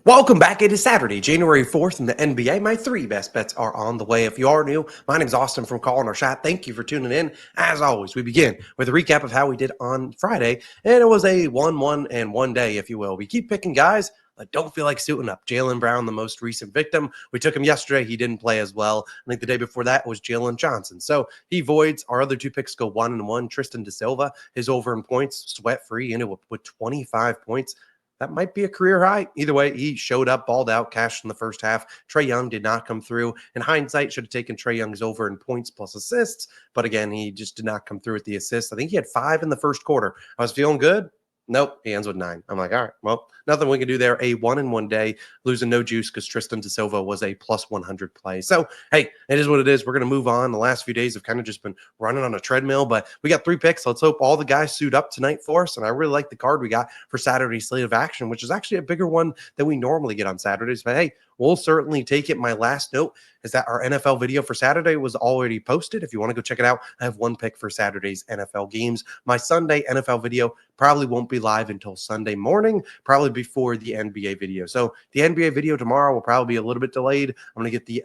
Welcome back. It is Saturday, January 4th in the NBA. My three best bets are on the way. If you are new, my name is Austin from Calling Our Shot. Thank you for tuning in. As always, we begin with a recap of how we did on Friday, and it was a 1-1 day, if you will. We keep picking guys that don't feel like suiting up. Jaylen Brown, the most recent victim. We took him yesterday. He didn't play as well. I think the day before that was Jalen Johnson. So he voids. Our other two picks go 1-1. Tristan Da Silva, his over in points, sweat-free, ended with 25 points. That might be a career high. Either way, he showed up, balled out, cashed in the first half. Trae Young did not come through. In hindsight, should have taken Trae Young's over in points plus assists. But again, he just did not come through with the assists. I think he had 5 in the first quarter. I was feeling good. Nope, he ends with 9. I'm like, all right, well, nothing we can do there. A 1-1 day, losing no juice because Tristan Da Silva was a plus 100 play. So, hey, it is what it is. We're going to move on. The last few days have kind of just been running on a treadmill, but we got 3 picks. Let's hope all the guys suit up tonight for us. And I really like the card we got for Saturday's slate of action, which is actually a bigger one than we normally get on Saturdays. But hey, we'll certainly take it. My last note is that our NFL video for Saturday was already posted. If you want to go check it out, I have one pick for Saturday's NFL games. My Sunday NFL video probably won't be live until Sunday morning, probably before the NBA video. So the NBA video tomorrow will probably be a little bit delayed. I'm going to get the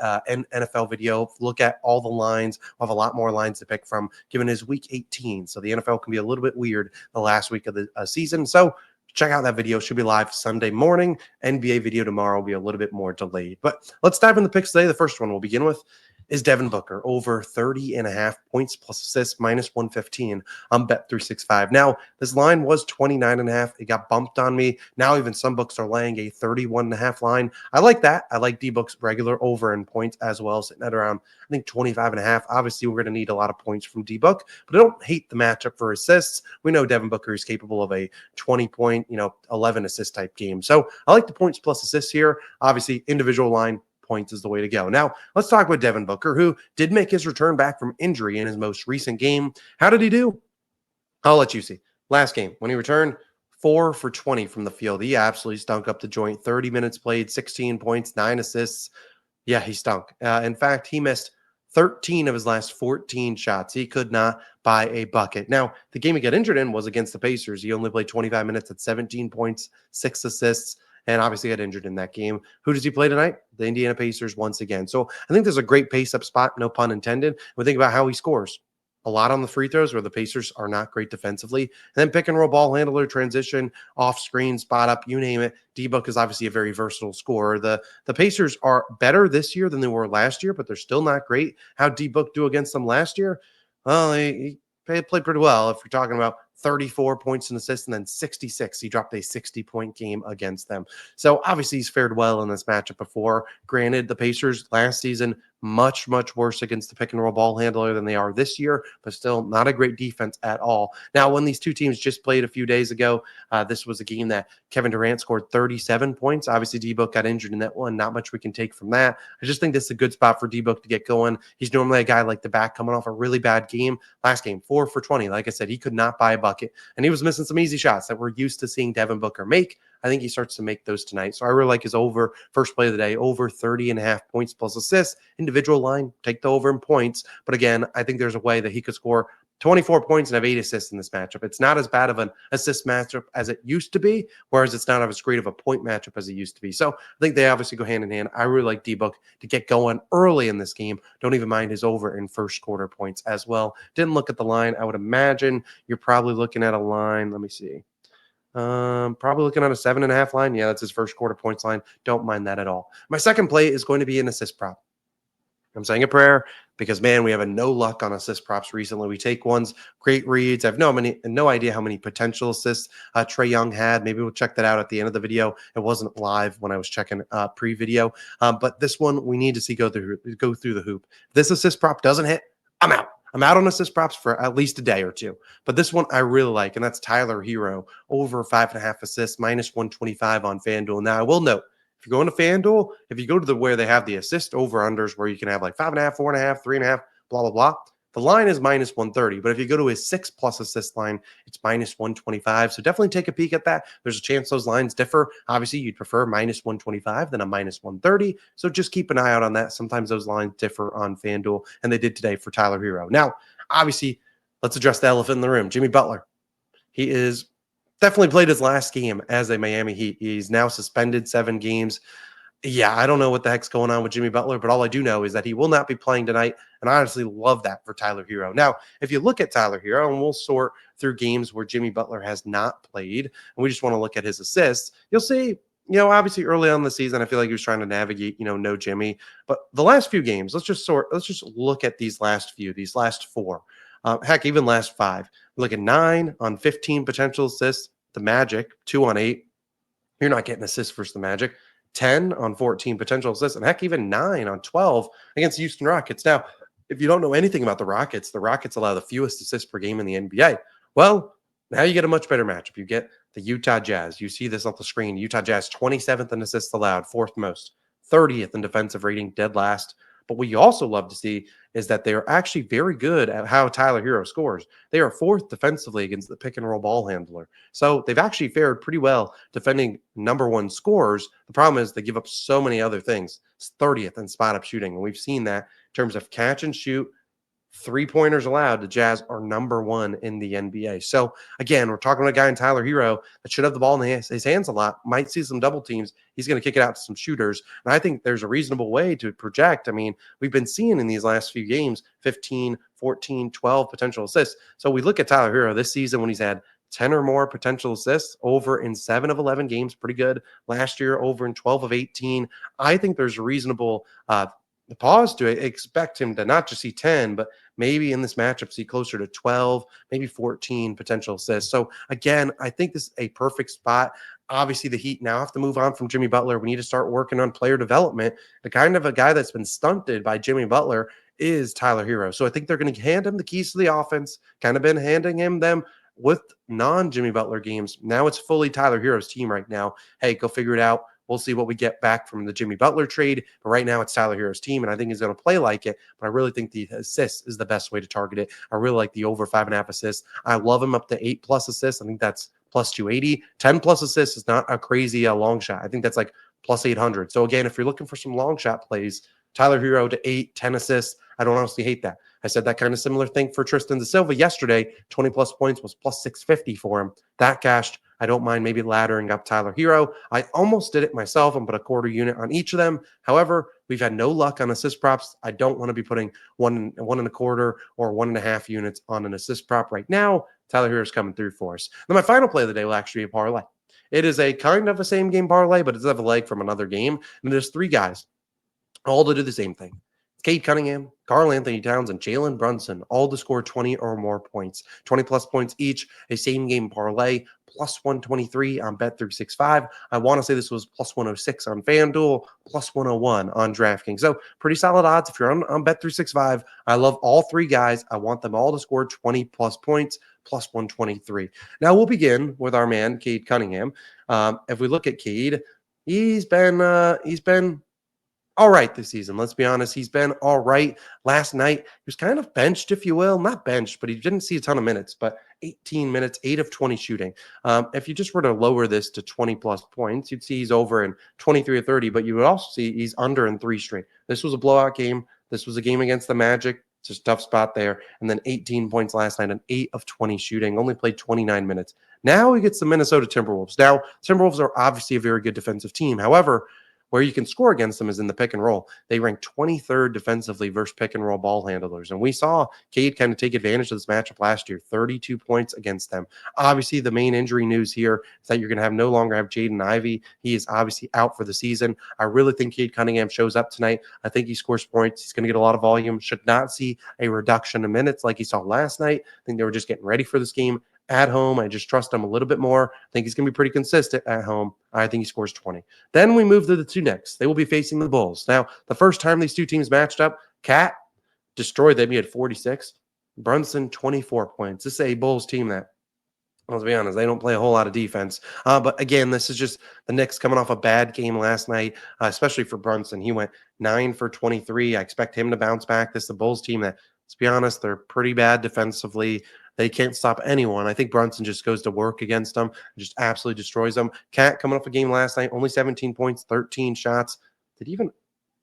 NFL video, look at all the lines. We'll have a lot more lines to pick from, given his week 18. So the NFL can be a little bit weird the last week of the season. So check out that video. Should be live Sunday morning. NBA video tomorrow will be a little bit more delayed. But let's dive in the picks today. The first one we'll begin with is Devin Booker, over 30.5 points plus assists, minus 115 on Bet365. Now, this line was 29.5. It got bumped on me. Now, even some books are laying a 31.5 line. I like that. I like D-Book's regular over in points as well, sitting at around, I think, 25.5. Obviously, we're going to need a lot of points from D-Book, but I don't hate the matchup for assists. We know Devin Booker is capable of a 20-point, 11 assist type game. So I like the points plus assists here. Obviously, individual line, points is the way to go. Now, let's talk about Devin Booker, who did make his return back from injury in his most recent game. How did he do? I'll let you see. Last game, when he returned, 4 for 20 from the field. He absolutely stunk up the joint. 30 minutes played, 16 points, 9 assists. Yeah, he stunk. In fact, he missed 13 of his last 14 shots. He could not buy a bucket. Now, the game he got injured in was against the Pacers. He only played 25 minutes at 17 points, 6 assists, and obviously got injured in that game. Who does he play tonight? The Indiana Pacers once again. So I think there's a great pace-up spot, no pun intended. We think about how he scores. A lot on the free throws where the Pacers are not great defensively. And then pick and roll ball handler, transition, off screen, spot up, you name it. D-Book is obviously a very versatile scorer. The Pacers are better this year than they were last year, but they're still not great. How D-Book do against them last year? Well, he played pretty well. If you're talking about 34 points and assists and then 66, he dropped a 60-point game against them. So obviously he's fared well in this matchup before. Granted, the Pacers last season much worse against the pick and roll ball handler than they are this year, but still not a great defense at all. Now, when these two teams just played a few days ago, this was a game that Kevin Durant scored 37 points. Obviously, D-Book got injured in that one. Not much we can take from that. I just think this is a good spot for D-Book to get going. He's normally a guy like the back coming off a really bad game. Last game, 4 for 20. Like I said, he could not buy a bucket, and he was missing some easy shots that we're used to seeing Devin Booker make. I think he starts to make those tonight. So I really like his over, first play of the day, over 30.5 points plus assists. Individual line, take the over in points. But again, I think there's a way that he could score 24 points and have 8 assists in this matchup. It's not as bad of an assist matchup as it used to be, whereas it's not as great of a point matchup as it used to be. So I think they obviously go hand in hand. I really like D-Book to get going early in this game. Don't even mind his over in first quarter points as well. Didn't look at the line. I would imagine you're probably looking at a line. Let me see. Probably looking at a 7.5 line. Yeah, that's his first quarter points line. Don't mind that at all. My second play is going to be an assist prop. I'm saying a prayer because, man, we have no luck on assist props recently. We take ones, great reads. I have no idea how many potential assists Trae Young had. Maybe we'll check that out at the end of the video. It wasn't live when I was checking pre-video. But this one, we need to see go through the hoop. If this assist prop doesn't hit, I'm out. I'm out on assist props for at least a day or two. But this one I really like, and that's Tyler Hero, over 5.5 assists, minus 125 on FanDuel. Now, I will note, if you're going to FanDuel, if you go to where they have the assist over-unders where you can have like 5.5, 4.5, 3.5, blah, blah, blah, the line is minus 130. But if you go to his 6+ assist line, it's minus 125. So definitely take a peek at that. There's a chance those lines differ. Obviously, you'd prefer minus 125 than a minus 130. So just keep an eye out on that. Sometimes those lines differ on FanDuel, and they did today for Tyler Hero. Now, obviously, let's address the elephant in the room. Jimmy Butler. He is Definitely played his last game as a Miami Heat. He's now suspended 7 games. Yeah, I don't know what the heck's going on with Jimmy Butler, but all I do know is that he will not be playing tonight. And I honestly love that for Tyler Hero. Now, if you look at Tyler Hero, and we'll sort through games where Jimmy Butler has not played, and we just want to look at his assists, you'll see, obviously early on in the season, I feel like he was trying to navigate, no Jimmy. But the last few games, let's just look at these last 4. Heck, even last 5. Look at 9 on 15 potential assists. The Magic, 2 on 8. You're not getting assists versus the Magic. 10 on 14 potential assists, and heck, even 9 on 12 against the Houston Rockets. Now, if you don't know anything about the Rockets allow the fewest assists per game in the NBA. Well, now you get a much better matchup. You get the Utah Jazz. You see this off the screen. Utah Jazz, 27th in assists allowed, 4th most, 30th in defensive rating, dead last. But what you also love to see is that they are actually very good at how Tyler Hero scores. They are 4th defensively against the pick and roll ball handler. So they've actually fared pretty well defending number 1 scores. The problem is they give up so many other things. It's 30th in spot up shooting. And we've seen that in terms of catch and shoot, 3-pointers allowed. The Jazz are number 1 in the NBA. So again, we're talking about a guy in Tyler Hero that should have the ball in his hands a lot, might see some double teams. He's going to kick it out to some shooters. And I think there's a reasonable way to project. I mean, we've been seeing in these last few games, 15, 14, 12 potential assists. So we look at Tyler Hero this season when he's had 10 or more potential assists over in 7 of 11 games, pretty good. Last year, over in 12 of 18. I think there's a reasonable pause to expect him to not just see 10, but maybe in this matchup see closer to 12, maybe 14 potential assists. So again, I think this is a perfect spot. Obviously, the Heat now have to move on from Jimmy Butler. We need to start working on player development. The kind of a guy that's been stunted by Jimmy Butler is Tyler Hero. So I think they're going to hand him the keys to the offense, kind of been handing him them with non-Jimmy Butler games. Now it's fully Tyler Hero's team right now. Hey, go figure it out. We'll see what we get back from the Jimmy Butler trade. But right now, it's Tyler Hero's team, and I think he's going to play like it. But I really think the assists is the best way to target it. I really like the over 5.5 assists. I love him up to 8+ assists. I think that's plus 280. 10+ assists is not a crazy long shot. I think that's like plus 800. So again, if you're looking for some long shot plays, Tyler Hero to 8, 10 assists. I don't honestly hate that. I said that kind of similar thing for Tristan da Silva yesterday. 20+ points was plus 650 for him. That cashed. I don't mind maybe laddering up Tyler Hero. I almost did it myself and put a quarter unit on each of them. However, we've had no luck on assist props. I don't want to be putting 1.25 or 1.5 units on an assist prop right now. Tyler Hero is coming through for us. Then my final play of the day will actually be a parlay. It is a kind of a same game parlay, but it does have a leg from another game. And there's 3 guys all to do the same thing. Cade Cunningham, Karl Anthony Towns, and Jalen Brunson, all to score 20 or more points. 20+ points each, a same game parlay, plus 123 on Bet365. I want to say this was plus 106 on FanDuel, plus 101 on DraftKings. So pretty solid odds if you're on Bet365. I love all 3 guys. I want them all to score 20+ points, plus 123. Now we'll begin with our man, Cade Cunningham. If we look at Cade, he's been all right this season. Let's be honest. He's been all right. Last night, he was kind of benched, if you will. Not benched, but he didn't see a ton of minutes, but 18 minutes, 8 of 20 shooting. If you just were to lower this to 20+ points, you'd see he's over in 23 or 30, but you would also see he's under in 3 straight. This was a blowout game. This was a game against the Magic. It's just a tough spot there. And then 18 points last night and 8 of 20 shooting. Only played 29 minutes. Now he gets the Minnesota Timberwolves. Now, Timberwolves are obviously a very good defensive team. However, where you can score against them is in the pick and roll. They rank 23rd defensively versus pick and roll ball handlers. And we saw Cade kind of take advantage of this matchup last year, 32 points against them. Obviously, the main injury news here is that you're going to no longer have Jaden Ivey. He is obviously out for the season. I really think Cade Cunningham shows up tonight. I think he scores points. He's going to get a lot of volume. Should not see a reduction in minutes like he saw last night. I think they were just getting ready for this game. At home, I just trust him a little bit more. I think he's going to be pretty consistent at home. I think he scores 20. Then we move to the 2 next. They will be facing the Bulls. Now, the first time these 2 teams matched up, Cat destroyed them. He had 46. Brunson, 24 points. This is a Bulls team that, let's be honest, they don't play a whole lot of defense. But again, this is just the Knicks coming off a bad game last night, especially for Brunson. He went 9 for 23. I expect him to bounce back. This is the Bulls team that, let's be honest, they're pretty bad defensively. They can't stop anyone. I think Brunson just goes to work against them, just absolutely destroys them. Cat coming off a game last night, only 17 points, 13 shots. Did he even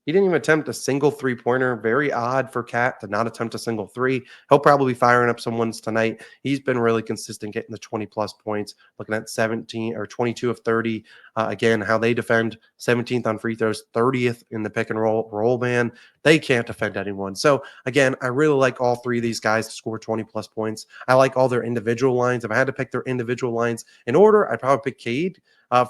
He didn't even attempt a single three-pointer. Very odd for Cat to not attempt a single three. He'll probably be firing up some ones tonight. He's been really consistent getting the 20-plus points, looking at 17 or 22 of 30. Again, how they defend 17th on free throws, 30th in the pick and roll man. They can't defend anyone. So, again, I really like all three of these guys to score 20-plus points. I like all their individual lines. If I had to pick their individual lines in order, I'd probably pick Cade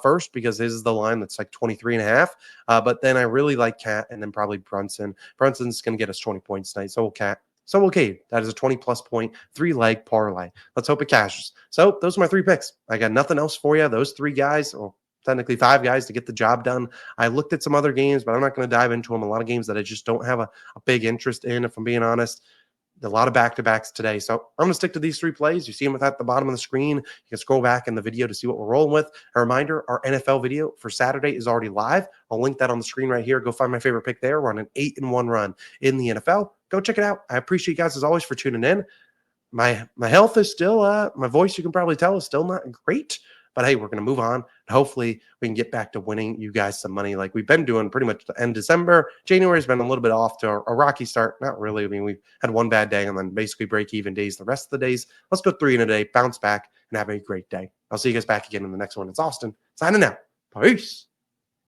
first because this is the line that's like 23 and a half. But then I really like Cat and then probably Brunson. Brunson's going to get us 20 points tonight. So will Cat. So will Cade. That is a 20-plus point, 3-leg parlay. Let's hope it cashes. So those are my 3 picks. I got nothing else for you. Those 3 guys, well, technically 5 guys to get the job done. I looked at some other games, but I'm not going to dive into them. A lot of games that I just don't have a big interest in, if I'm being honest. A lot of back-to-backs today. So I'm going to stick to these 3 plays. You see them at the bottom of the screen. You can scroll back in the video to see what we're rolling with. A reminder, our NFL video for Saturday is already live. I'll link that on the screen right here. Go find my favorite pick there. We're on an 8-1 run in the NFL. Go check it out. I appreciate you guys as always for tuning in. My health is still, my voice, you can probably tell, is still not great. But hey, we're going to move on. Hopefully, we can get back to winning you guys some money like we've been doing pretty much the end of December. January's been a little bit off to a rocky start. Not really. I mean, we've had one bad day and then basically break-even days the rest of the days. Let's go 3 in a day, bounce back, and have a great day. I'll see you guys back again in the next one. It's Austin signing out. Peace.